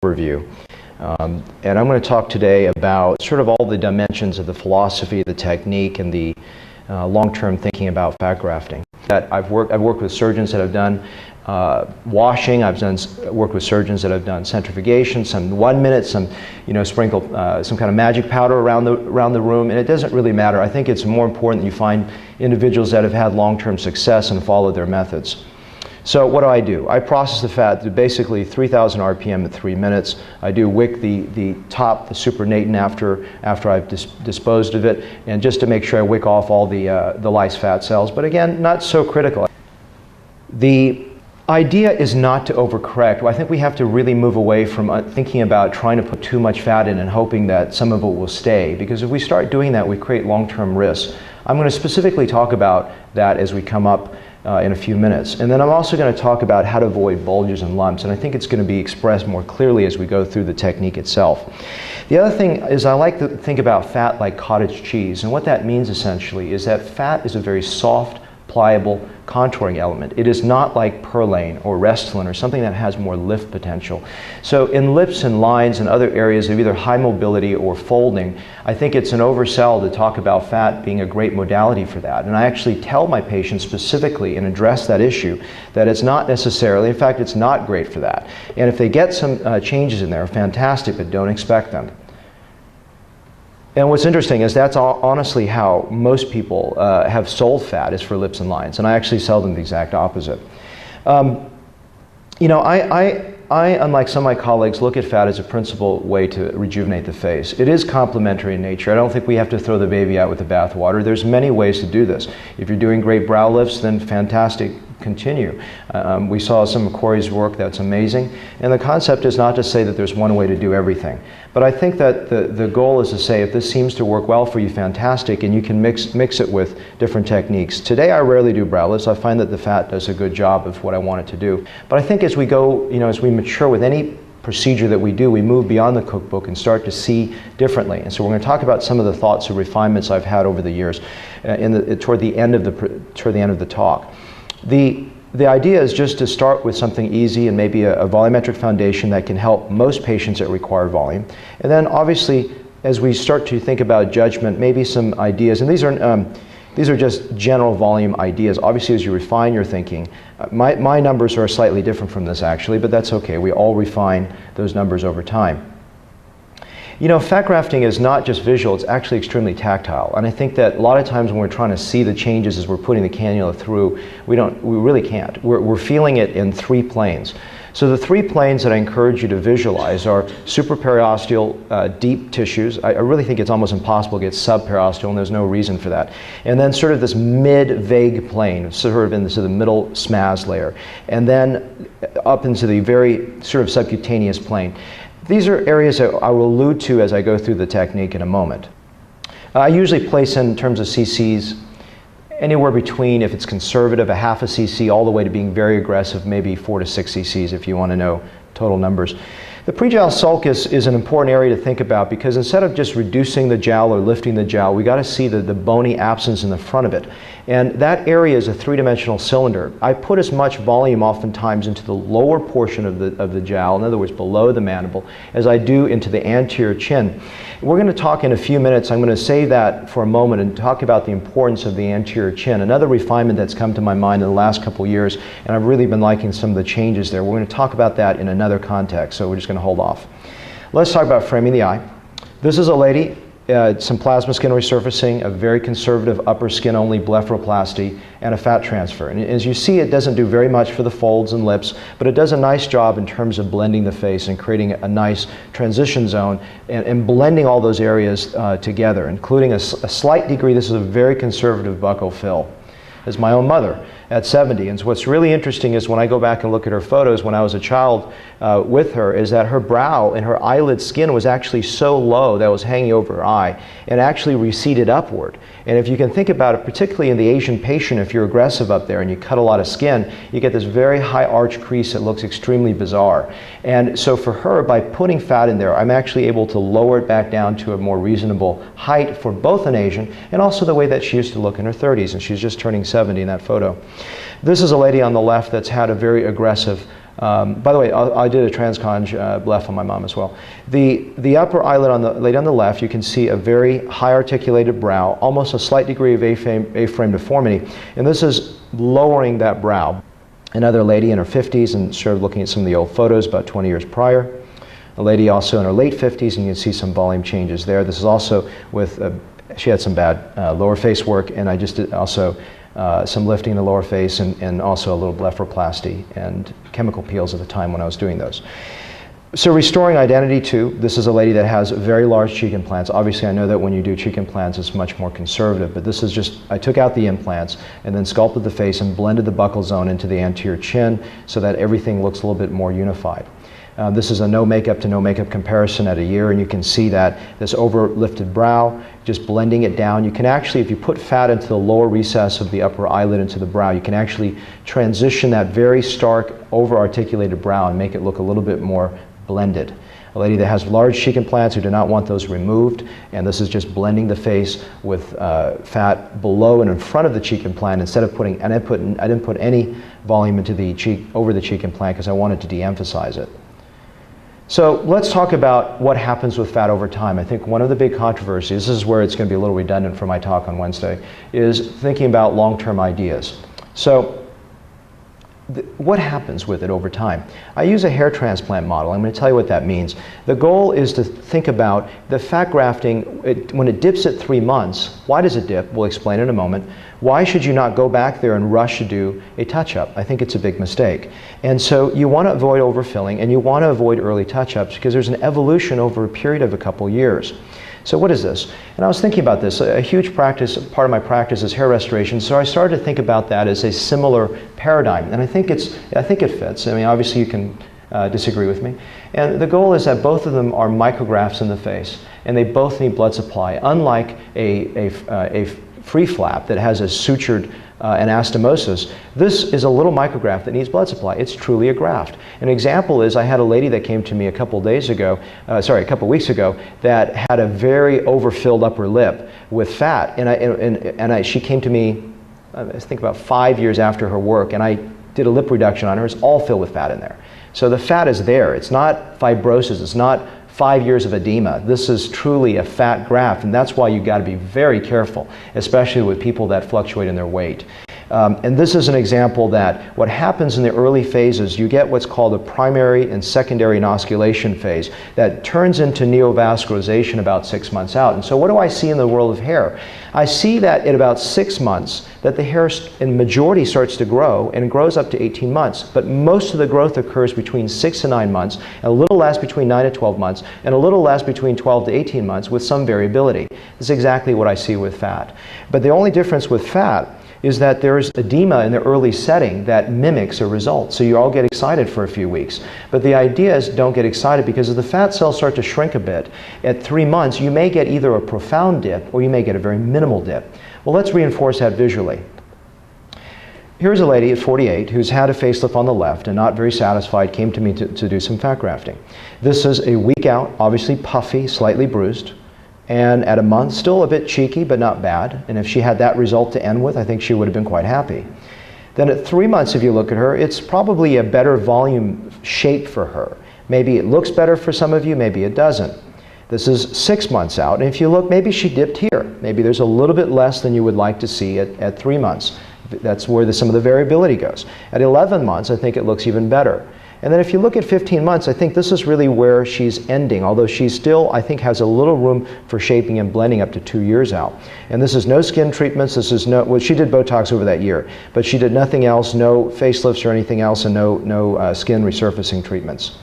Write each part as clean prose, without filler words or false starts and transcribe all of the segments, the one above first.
overview. And I'm going to talk today about sort of all the dimensions of the philosophy, the technique, and the long-term thinking about fat grafting. I've worked with surgeons that have done washing. I've worked with surgeons that have done centrifugation, some 1 minute, some sprinkle some kind of magic powder around the room, and it doesn't really matter. I think it's more important that you find individuals that have had long-term success and follow their methods. So what do? I process the fat to basically 3,000 RPM at 3 minutes. I do wick the top, the supernatant after I've disposed of it, and just to make sure I wick off all the lyse fat cells. But again, not so critical. The idea is not to overcorrect. I think we have to really move away from thinking about trying to put too much fat in and hoping that some of it will stay, because if we start doing that, we create long-term risks. I'm going to specifically talk about that as we come up in a few minutes. And then I'm also going to talk about how to avoid bulges and lumps, and I think it's going to be expressed more clearly as we go through the technique itself. The other thing is I like to think about fat like cottage cheese, and what that means essentially is that fat is a very soft, pliable contouring element. It is not like Perlane or Restylane or something that has more lift potential. So in lips and lines and other areas of either high mobility or folding, I think it's an oversell to talk about fat being a great modality for that. And I actually tell my patients specifically and address that issue that it's not necessarily, in fact, it's not great for that. And if they get some changes in there, fantastic, but don't expect them. And what's interesting is that's honestly how most people have sold fat, is for lips and lines, and I actually sell them the exact opposite. I, unlike some of my colleagues, look at fat as a principal way to rejuvenate the face. It is complementary in nature. I don't think we have to throw the baby out with the bathwater. There's many ways to do this. If you're doing great brow lifts, then fantastic. Continue. We saw some of Corey's work that's amazing, and the concept is not to say that there's one way to do everything, but I think that the goal is to say if this seems to work well for you, fantastic, and you can mix it with different techniques. Today I rarely do brow lifts. I find that the fat does a good job of what I want it to do, but I think as we go, as we mature with any procedure that we do, we move beyond the cookbook and start to see differently. And so we're going to talk about some of the thoughts and refinements I've had over the years toward the end of the talk. The idea is just to start with something easy and maybe a volumetric foundation that can help most patients that require volume. And then obviously, as we start to think about judgment, maybe some ideas, and these are just general volume ideas. Obviously, as you refine your thinking, my numbers are slightly different from this actually, but that's okay. We all refine those numbers over time. Fat grafting is not just visual, it's actually extremely tactile. And I think that a lot of times when we're trying to see the changes as we're putting the cannula through, we really can't. We're feeling it in 3 planes. So the 3 planes that I encourage you to visualize are supraperiosteal deep tissues. I really think it's almost impossible to get subperiosteal, and there's no reason for that. And then sort of this mid-vague plane, sort of into the middle SMAS layer. And then up into the very sort of subcutaneous plane. These are areas that I will allude to as I go through the technique in a moment. I usually place in terms of cc's anywhere between, if it's conservative, a half a cc all the way to being very aggressive, maybe 4 to 6 cc's if you want to know total numbers. The prejowl sulcus is an important area to think about, because instead of just reducing the jowl or lifting the jowl, we got to see the bony absence in the front of it. And that area is a 3-dimensional cylinder. I put as much volume oftentimes into the lower portion of the jowl, in other words below the mandible, as I do into the anterior chin. We're going to talk in a few minutes, I'm going to save that for a moment and talk about the importance of the anterior chin. Another refinement that's come to my mind in the last couple years, and I've really been liking some of the changes there. We're going to talk about that in another context, so we're just going to hold off. Let's talk about framing the eye. This is a lady, some plasma skin resurfacing, a very conservative upper skin only blepharoplasty, and a fat transfer. And as you see, it doesn't do very much for the folds and lips, but it does a nice job in terms of blending the face and creating a nice transition zone and blending all those areas together, including a slight degree. This is a very conservative buccal fill. As my own mother at 70. And so what's really interesting is when I go back and look at her photos when I was a child with her, is that her brow and her eyelid skin was actually so low that it was hanging over her eye and actually receded upward. And if you can think about it, particularly in the Asian patient, if you're aggressive up there and you cut a lot of skin, you get this very high arch crease that looks extremely bizarre. And so for her, by putting fat in there, I'm actually able to lower it back down to a more reasonable height for both an Asian and also the way that she used to look in her 30s, and she's just turning 70 in that photo. This is a lady on the left that's had a very aggressive By the way, I did a transconj left on my mom as well. The upper eyelid on the lady on the left, you can see a very high articulated brow, almost a slight degree of A-frame deformity, and this is lowering that brow. Another lady in her 50s, and sort of looking at some of the old photos about 20 years prior. A lady also in her late 50s, and you can see some volume changes there. This is also with, she had some bad lower face work, and I just did also some lifting in the lower face and also a little blepharoplasty and chemical peels at the time when I was doing those. So restoring identity too, this is a lady that has very large cheek implants. Obviously I know that when you do cheek implants it's much more conservative, but this is just, I took out the implants and then sculpted the face and blended the buccal zone into the anterior chin so that everything looks a little bit more unified. This is a no makeup to no makeup comparison at a year, and you can see that this over lifted brow, just blending it down. You can actually, if you put fat into the lower recess of the upper eyelid into the brow, you can actually transition that very stark over articulated brow and make it look a little bit more blended. A lady that has large cheek implants who do not want those removed, and this is just blending the face with fat below and in front of the cheek implant instead of putting, and I didn't put any volume into the cheek, over the cheek implant because I wanted to de-emphasize it. So let's talk about what happens with fat over time. I think one of the big controversies, this is where it's going to be a little redundant for my talk on Wednesday, is thinking about long-term ideas. So what happens with it over time? I use a hair transplant model. I'm going to tell you what that means. The goal is to think about the fat grafting, when it dips at 3 months, why does it dip? We'll explain in a moment. Why should you not go back there and rush to do a touch-up? I think it's a big mistake. And so you want to avoid overfilling and you want to avoid early touch-ups because there's an evolution over a period of a couple years. So what is this? And I was thinking about this. A huge practice, part of my practice is hair restoration, so I started to think about that as a similar paradigm. And I think it fits. I mean, obviously you can disagree with me. And the goal is that both of them are micrografts in the face, and they both need blood supply. Unlike a free flap that has a sutured anastomosis, this is a little micrograft that needs blood supply. It's truly a graft. An example is I had a lady that came to me a couple weeks ago that had a very overfilled upper lip with fat, and she came to me I think about 5 years after her work, and I did a lip reduction on her. It's all filled with fat in there. So the fat is there. It's not fibrosis. It's not 5 years of edema. This is truly a fat graft, and that's why you've got to be very careful, especially with people that fluctuate in their weight. And this is an example that what happens in the early phases, you get what's called a primary and secondary inosculation phase that turns into neovascularization about 6 months out. And so what do I see in the world of hair? I see that at about 6 months that the hair in majority starts to grow, and it grows up to 18 months. But most of the growth occurs between 6 to 9 months, a little less between 9 to 12 months, and a little less between 12 to 18 months with some variability. This is exactly what I see with fat. But the only difference with fat is that there's edema in the early setting that mimics a result. So you all get excited for a few weeks. But the idea is don't get excited, because as the fat cells start to shrink a bit, at 3 months you may get either a profound dip or you may get a very minimal dip. Well, let's reinforce that visually. Here's a lady at 48 who's had a facelift on the left and not very satisfied, came to me to do some fat grafting. This is a week out, obviously puffy, slightly bruised. And at a month, still a bit cheeky, but not bad. And if she had that result to end with, I think she would have been quite happy. Then at 3 months, if you look at her, it's probably a better volume shape for her. Maybe it looks better for some of you, maybe it doesn't. This is 6 months out, and if you look, maybe she dipped here. Maybe there's a little bit less than you would like to see at 3 months. That's where some of the variability goes. At 11 months, I think it looks even better. And then if you look at 15 months, I think this is really where she's ending, although she still, I think, has a little room for shaping and blending up to 2 years out. And this is no skin treatments, this is no, well, she did Botox over that year, but she did nothing else, no facelifts or anything else, and no skin resurfacing treatments.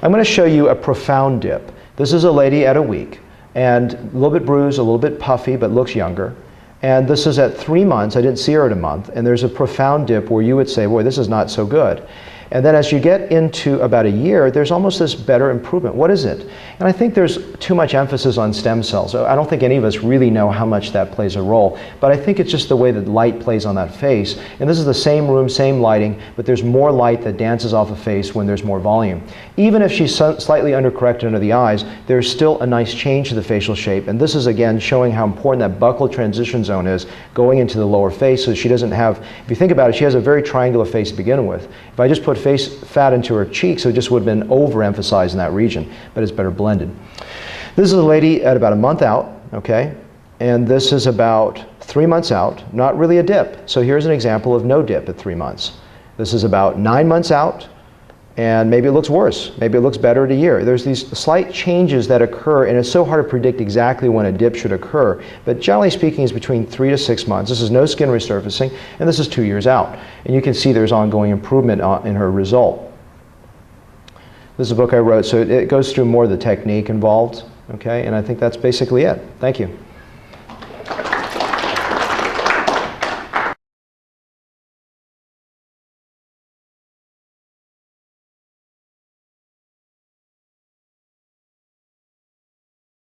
I'm going to show you a profound dip. This is a lady at a week, and a little bit bruised, a little bit puffy, but looks younger. And this is at 3 months, I didn't see her at a month, and there's a profound dip where you would say, boy, this is not so good. And then as you get into about a year, there's almost this better improvement. What is it? And I think there's too much emphasis on stem cells. I don't think any of us really know how much that plays a role, but I think it's just the way that light plays on that face. And this is the same room, same lighting, but there's more light that dances off a face when there's more volume. Even if she's slightly undercorrected under the eyes, there's still a nice change to the facial shape. And this is again showing how important that buccal transition zone is going into the lower face, so she doesn't have, if you think about it, she has a very triangular face to begin with. If I just put put face fat into her cheek, so it just would have been overemphasized in that region, but it's better blended. This is a lady at about a month out, okay? And this is about 3 months out, not really a dip. So here's an example of no dip at 3 months. This is about 9 months out, and maybe it looks worse. Maybe it looks better at a year. There's these slight changes that occur, and it's so hard to predict exactly when a dip should occur. But generally speaking, it's between 3 to 6 months. This is no skin resurfacing, and this is 2 years out. And you can see there's ongoing improvement in her result. This is a book I wrote, so it goes through more of the technique involved, okay? And I think that's basically it. Thank you.